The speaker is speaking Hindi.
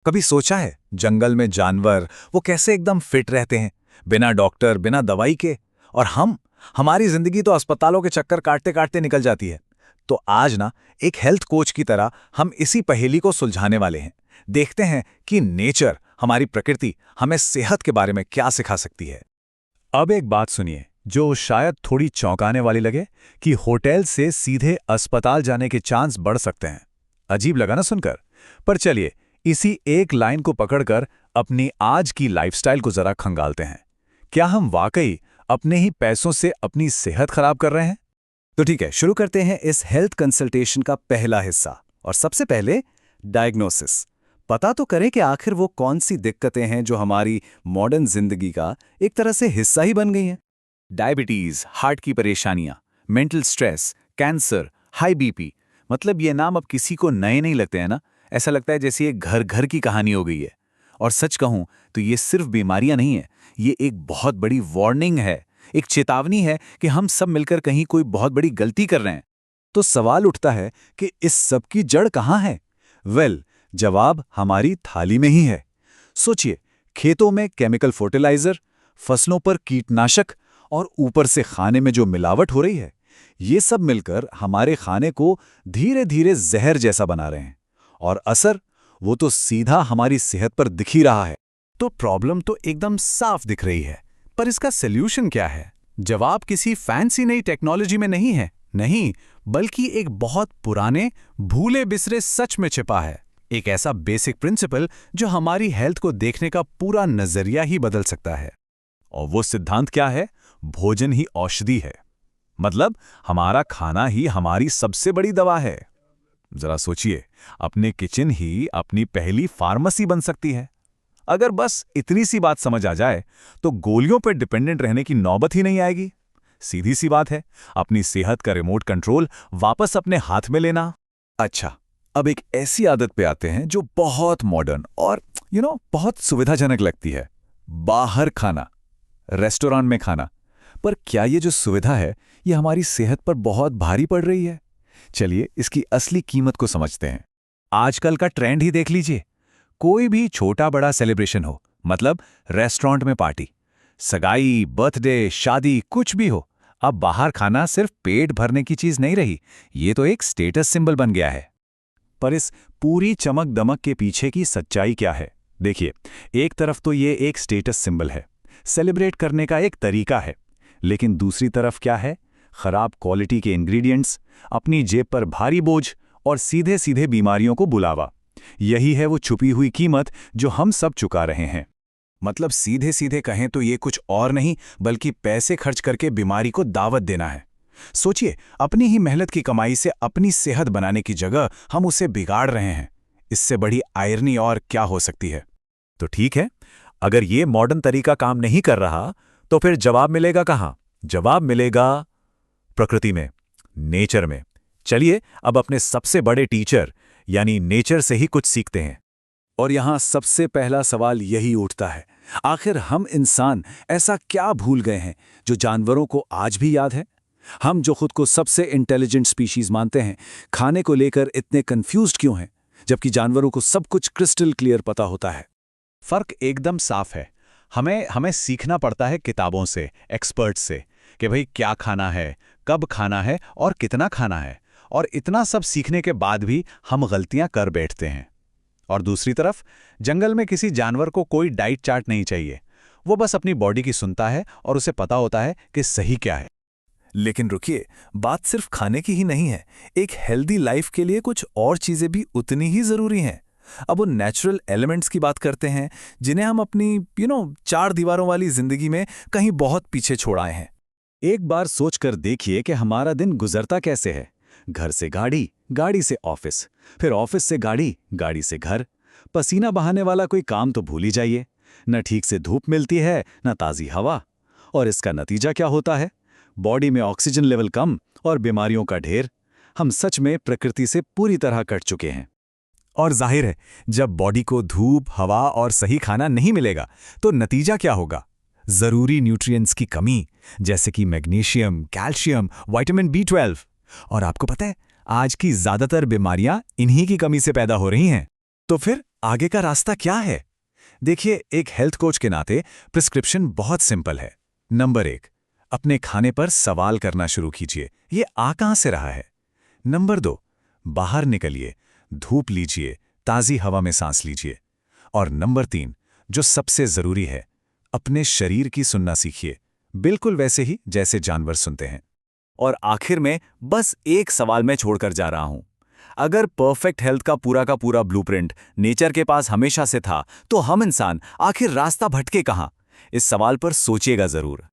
कभी सोचा है जंगल में जानवर वो कैसे एकदम फिट रहते हैं, बिना डॉक्टर बिना दवाई के। और हमारी जिंदगी तो अस्पतालों के चक्कर काटते काटते निकल जाती है। तो आज ना, एक हेल्थ कोच की तरह हम इसी पहेली को सुलझाने वाले हैं। देखते हैं कि नेचर, हमारी प्रकृति, हमें सेहत के बारे में क्या सिखा सकती है। अब एक बात सुनिए जो शायद थोड़ी चौंकाने वाली लगे, कि होटल से सीधे अस्पताल जाने के चांस बढ़ सकते हैं। अजीब लगा ना सुनकर? पर चलिए, इसी एक लाइन को पकड़कर अपनी आज की लाइफस्टाइल को जरा खंगालते हैं। क्या हम वाकई अपने ही पैसों से अपनी सेहत खराब कर रहे हैं? तो ठीक है, शुरू करते हैं इस हेल्थ कंसल्टेशन का पहला हिस्सा। और सबसे पहले डायग्नोसिस। पता तो करें कि आखिर वो कौन सी दिक्कतें हैं जो हमारी मॉडर्न जिंदगी का एक तरह से हिस्सा ही बन गई हैं। डायबिटीज, हार्ट की परेशानियां, mental stress, cancer, high BP. मतलब ये नाम अब किसी को नए नहीं लगते हैं ना। ऐसा लगता है जैसे ये घर घर की कहानी हो गई है। और सच कहूं तो ये सिर्फ बीमारियां नहीं है, ये एक बहुत बड़ी वार्निंग है, एक चेतावनी है कि हम सब मिलकर कहीं कोई बहुत बड़ी गलती कर रहे हैं। तो सवाल उठता है कि इस सब की जड़ कहां है? जवाब हमारी थाली में ही है। सोचिए, खेतों में केमिकल फर्टिलाइजर, फसलों पर कीटनाशक, और ऊपर से खाने में जो मिलावट हो रही है, ये सब मिलकर हमारे खाने को धीरे धीरे जहर जैसा बना रहे हैं। और असर, वो तो सीधा हमारी सेहत पर दिख ही रहा है। तो प्रॉब्लम तो एकदम साफ दिख रही है, पर इसका सॉल्यूशन क्या है? जवाब किसी फैंसी नई टेक्नोलॉजी में नहीं है, नहीं, बल्कि एक बहुत पुराने भूले बिसरे सच में छिपा है। एक ऐसा बेसिक प्रिंसिपल जो हमारी हेल्थ को देखने का पूरा नजरिया ही बदल सकता है। और वो सिद्धांत क्या है? भोजन ही औषधि है। मतलब हमारा खाना ही हमारी सबसे बड़ी दवा है। जरा सोचिए, अपने किचन ही अपनी पहली फार्मेसी बन सकती है। अगर बस इतनी सी बात समझ आ जाए तो गोलियों पर डिपेंडेंट रहने की नौबत ही नहीं आएगी। सीधी सी बात है, अपनी सेहत का रिमोट कंट्रोल वापस अपने हाथ में लेना। अच्छा, अब एक ऐसी आदत पे आते हैं जो बहुत मॉडर्न और बहुत सुविधाजनक लगती है। बाहर खाना, रेस्टोरेंट में खाना। पर क्या ये जो सुविधा है, ये हमारी सेहत पर बहुत भारी पड़ रही है? चलिए इसकी असली कीमत को समझते हैं। आजकल का ट्रेंड ही देख लीजिए। कोई भी छोटा बड़ा सेलिब्रेशन हो, मतलब रेस्टोरेंट में पार्टी, सगाई, बर्थडे, शादी, कुछ भी हो, अब बाहर खाना सिर्फ पेट भरने की चीज नहीं रही, ये तो एक स्टेटस सिंबल बन गया है। पर इस पूरी चमक दमक के पीछे की सच्चाई क्या है? देखिए, एक तरफ तो ये एक स्टेटस सिंबल है, सेलिब्रेट करने का एक तरीका है। लेकिन दूसरी तरफ क्या है? खराब क्वालिटी के इंग्रेडिएंट्स, अपनी जेब पर भारी बोझ और सीधे सीधे बीमारियों को बुलावा। यही है वो छुपी हुई कीमत जो हम सब चुका रहे हैं। मतलब सीधे सीधे कहें तो ये कुछ और नहीं बल्कि पैसे खर्च करके बीमारी को दावत देना है। सोचिए, अपनी ही मेहनत की कमाई से अपनी सेहत बनाने की जगह हम उसे बिगाड़ रहे हैं। इससे बड़ी आयरनी और क्या हो सकती है? तो ठीक है, अगर ये मॉडर्न तरीका काम नहीं कर रहा तो फिर जवाब मिलेगा कहाँ? जवाब मिलेगा प्रकृति में, नेचर में। चलिए अब अपने सबसे बड़े टीचर यानी नेचर से ही कुछ सीखते हैं। और यहां सबसे पहला सवाल यही उठता है, आखिर हम इंसान ऐसा क्या भूल गए हैं जो जानवरों को आज भी याद है? हम जो खुद को सबसे इंटेलिजेंट स्पीशीज मानते हैं, खाने को लेकर इतने कंफ्यूज्ड क्यों हैं, जबकि जानवरों को सब कुछ क्रिस्टल क्लियर पता होता है? फर्क एकदम साफ है। हमें सीखना पड़ता है किताबों से, एक्सपर्ट्स से, कि भाई क्या खाना है, कब खाना है और कितना खाना है। और इतना सब सीखने के बाद भी हम गलतियां कर बैठते हैं। और दूसरी तरफ जंगल में किसी जानवर को कोई डाइट चार्ट नहीं चाहिए, वो बस अपनी बॉडी की सुनता है और उसे पता होता है कि सही क्या है। लेकिन रुकिए, बात सिर्फ खाने की ही नहीं है। एक हेल्दी लाइफ के लिए कुछ और चीजें भी उतनी ही जरूरी हैं। अब वो नेचुरल एलिमेंट्स की बात करते हैं जिन्हें हम अपनी चार दीवारों वाली जिंदगी में कहीं बहुत पीछे छोड़ आए हैं। एक बार सोचकर देखिए कि हमारा दिन गुजरता कैसे है। घर से गाड़ी, गाड़ी से ऑफिस, फिर ऑफिस से गाड़ी, गाड़ी से घर। पसीना बहाने वाला कोई काम तो भूल ही जाइए। न ठीक से धूप मिलती है, न ताज़ी हवा। और इसका नतीजा क्या होता है? बॉडी में ऑक्सीजन लेवल कम और बीमारियों का ढेर। हम सच में प्रकृति से पूरी तरह कट चुके हैं। और जाहिर है, जब बॉडी को धूप, हवा और सही खाना नहीं मिलेगा तो नतीजा क्या होगा? जरूरी न्यूट्रिएंट्स की कमी, जैसे कि मैग्नीशियम, कैल्शियम, विटामिन B12। और आपको पता है, आज की ज्यादातर बीमारियां इन्हीं की कमी से पैदा हो रही हैं। तो फिर आगे का रास्ता क्या है? देखिए, एक हेल्थ कोच के नाते प्रिस्क्रिप्शन बहुत सिंपल है। नंबर 1, अपने खाने पर सवाल करना शुरू कीजिए, ये आ कहां से रहा है। नंबर 2, बाहर निकलिए, धूप लीजिए, ताज़ी हवा में सांस लीजिए। और नंबर 3, जो सबसे ज़रूरी है, अपने शरीर की सुनना सीखिए, बिल्कुल वैसे ही जैसे जानवर सुनते हैं। और आखिर में बस एक सवाल मैं छोड़कर जा रहा हूं। अगर परफेक्ट हेल्थ का पूरा ब्लूप्रिंट नेचर के पास हमेशा से था, तो हम इंसान आखिर रास्ता भटके कहां? इस सवाल पर सोचिएगा जरूर।